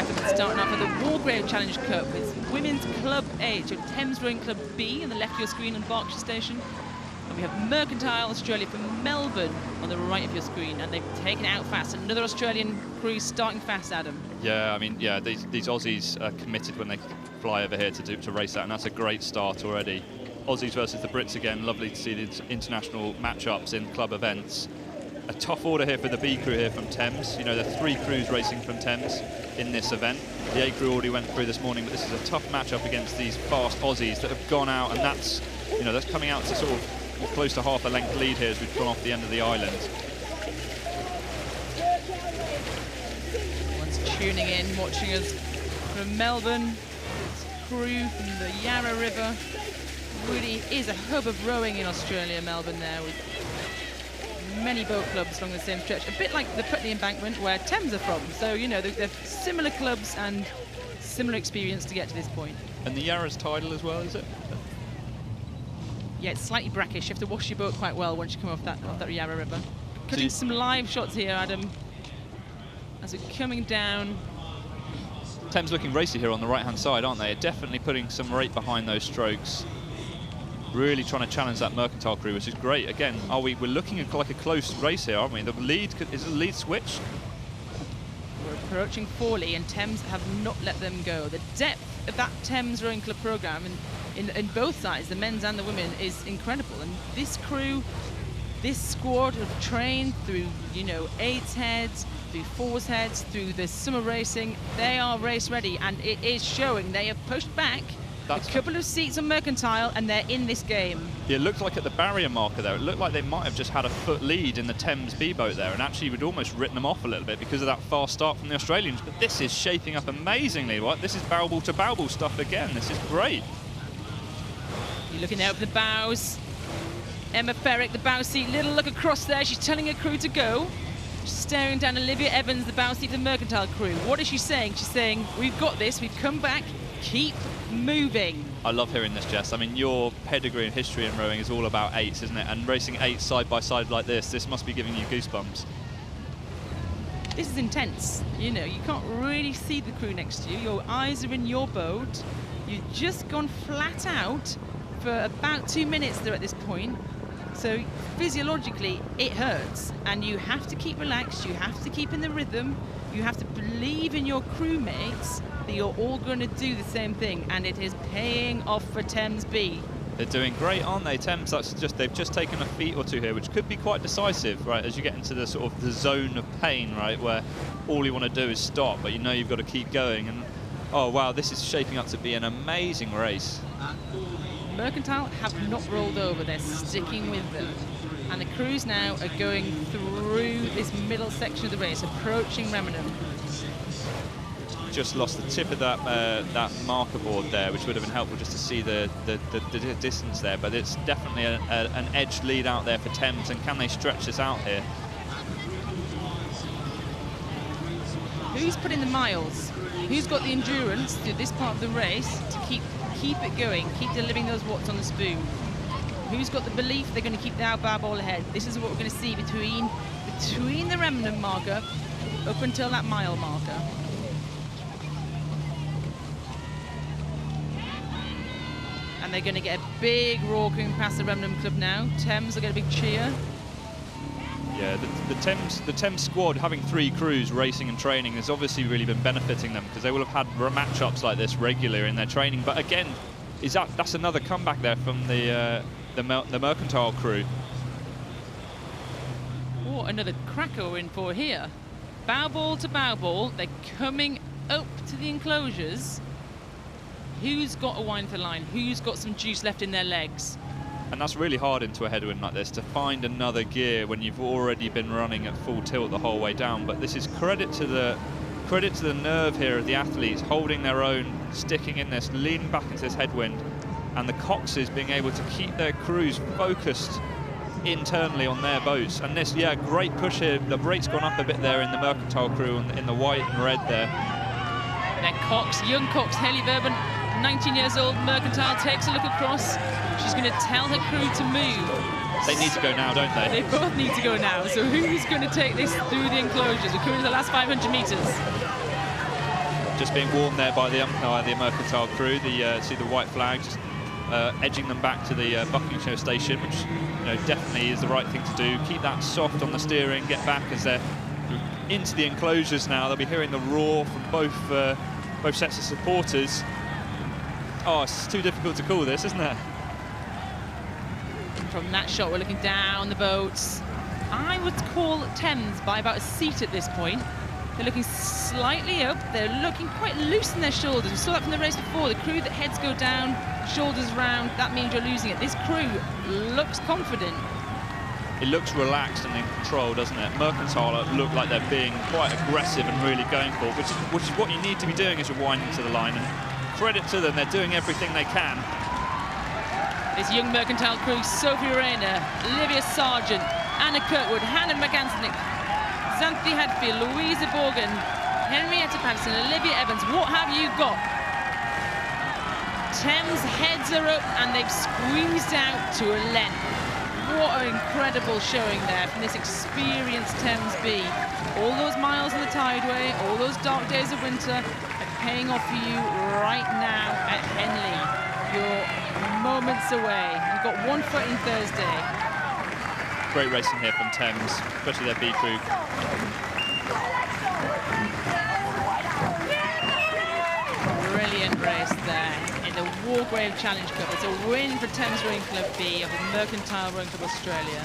fact, I've been starting off with the Wargrave Challenge Cup. It's Women's Club H, so Thames Rowing Club B on the left of your screen on Berkshire Station. And we have Mercantile Australia from Melbourne on the right of your screen, and they've taken it out fast. Another Australian crew starting fast, Adam. Yeah, I mean, yeah, these Aussies are committed when they fly over here to race that, and that's a great start already. Aussies versus the Brits again. Lovely to see the international matchups in club events. A tough order here for the B crew here from Thames. You know, there are 3 crews racing from Thames in this event. The A crew already went through this morning, but this is a tough matchup against these fast Aussies that have gone out, and that's, you know, that's coming out to sort of close to half a length lead here as we've gone off the end of the island. Everyone's tuning in, watching us from Melbourne. This crew from the Yarra River. Really is a hub of rowing in Australia, Melbourne there, with many boat clubs along the same stretch, a bit like the Putney Embankment where Thames are from. So, you know, they're similar clubs and similar experience to get to this point. And the Yarra's tidal as well, is it? Yeah, it's slightly brackish. You have to wash your boat quite well once you come off that Yarra River. Cutting some live shots here, Adam, as we're coming down. Thames looking racy here on the right-hand side, aren't they? Definitely putting some rate behind those strokes. Really trying to challenge that Mercantile crew, which is great. Again, we're looking at like a close race here, aren't we? The lead, is the lead switch? We're approaching Forley, and Thames have not let them go. The depth of that Thames Rowing Club programme in both sides, the men's and the women, is incredible. And this crew, this squad have trained through, you know, 8s heads, through 4s heads, through the summer racing. They are race ready, and it is showing. They have pushed back a couple of seats on Mercantile, and they're in this game. Yeah, it looked like at the barrier marker there, it looked like they might have just had a foot lead in the Thames B boat there, and actually would almost written them off a little bit because of that fast start from the Australians. But this is shaping up amazingly. What? This is barrel ball to barrel ball stuff again. This is great. You're looking out for the bows. Emma Ferrick, the bow seat, little look across there. She's telling her crew to go. She's staring down Olivia Evans, the bow seat of the Mercantile crew. What is she saying? She's saying, we've got this, we've come back, keep moving. I love hearing this, Jess. I mean, your pedigree and history in rowing is all about 8s, isn't it? And racing 8s side by side like this must be giving you goosebumps. This is intense. You know, you can't really see the crew next to you. Your eyes are in your boat. You've just gone flat out for about 2 minutes there at this point. So physiologically, it hurts. And you have to keep relaxed. You have to keep in the rhythm. You have to believe in your crewmates that you're all going to do the same thing, and it is paying off for Thames B. They're doing great, aren't they, Thames? They've just taken a feat or two here, which could be quite decisive, right? As you get into the sort of the zone of pain, right, where all you want to do is stop, but you know you've got to keep going. And oh wow, this is shaping up to be an amazing race. Mercantile have not rolled over; they're sticking with them. And the crews now are going through this middle section of the race, approaching Remenham. Just lost the tip of that marker board there, which would have been helpful just to see the distance there. But it's definitely an edged lead out there for Thames, and can they stretch this out here? Who's put in the miles? Who's got the endurance through this part of the race to keep it going, keep delivering those watts on the spoon? Who's got the belief they're going to keep the bow ball ahead? This is what we're going to see between the Remenham marker up until that mile marker. And they're going to get a big roar coming past the Remenham Club now. Thames will get a big cheer. Yeah, the Thames squad, having 3 crews racing and training, has obviously really been benefiting them, because they will have had matchups like this regularly in their training. But again, that's another comeback there from the Mercantile crew. Oh, another cracker we're in for here. Bow ball to bow ball. They're coming up to the enclosures. Who's got a wine for line? Who's got some juice left in their legs? And that's really hard into a headwind like this, to find another gear when you've already been running at full tilt the whole way down. But this is credit to the nerve here of the athletes, holding their own, sticking in this, leaning back into this headwind, and the coxes being able to keep their crews focused internally on their boats. And this, yeah, great push here. The rate's gone up a bit there in the Mercantile crew, in the white and red there. Then Cox, young Cox, Hayley Verban, 19 years old, Mercantile, takes a look across. She's going to tell her crew to move. They need to go now, don't they? They both need to go now. So who's going to take this through the enclosures? We're coming to the last 500 metres. just being warned there by the umpire, the Mercantile crew. See the white flag just edging them back to the Buckinghamshire station, which definitely is the right thing to do. Keep that soft on the steering, get back as they're into the enclosures now. They'll be hearing the roar from both sets of supporters. Oh, it's too difficult to call this, isn't it? From that shot, we're looking down the boats. I would call Thames by about a seat at this point. They're looking slightly up. They're looking quite loose in their shoulders. We saw that from the race before. The crew that heads go down, shoulders round, that means you're losing it. This crew looks confident. It looks relaxed and in control, doesn't it? Mercantile look like they're being quite aggressive and really going for it, which is what you need to be doing as you're winding to the line. And credit to them, they're doing everything they can. This young Mercantile crew: Sophie Rayner, Olivia Sargent, Anna Kirkwood, Hannah McAnsnick, Xanthi Hadfield, Louisa Borgen, Henrietta Patterson, Olivia Evans. What have you got? Thames heads are up and they've squeezed out to a length. What an incredible showing there from this experienced Thames B. All those miles on the tideway, all those dark days of winter are paying off for you right now at Henley. You're moments away. You've got one foot in Thursday. Great racing here from Thames, especially their B crew. Brilliant race there in the Wargrave Challenge Cup. It's a win for Thames Rowing Club B of the Mercantile Rowing Club Australia.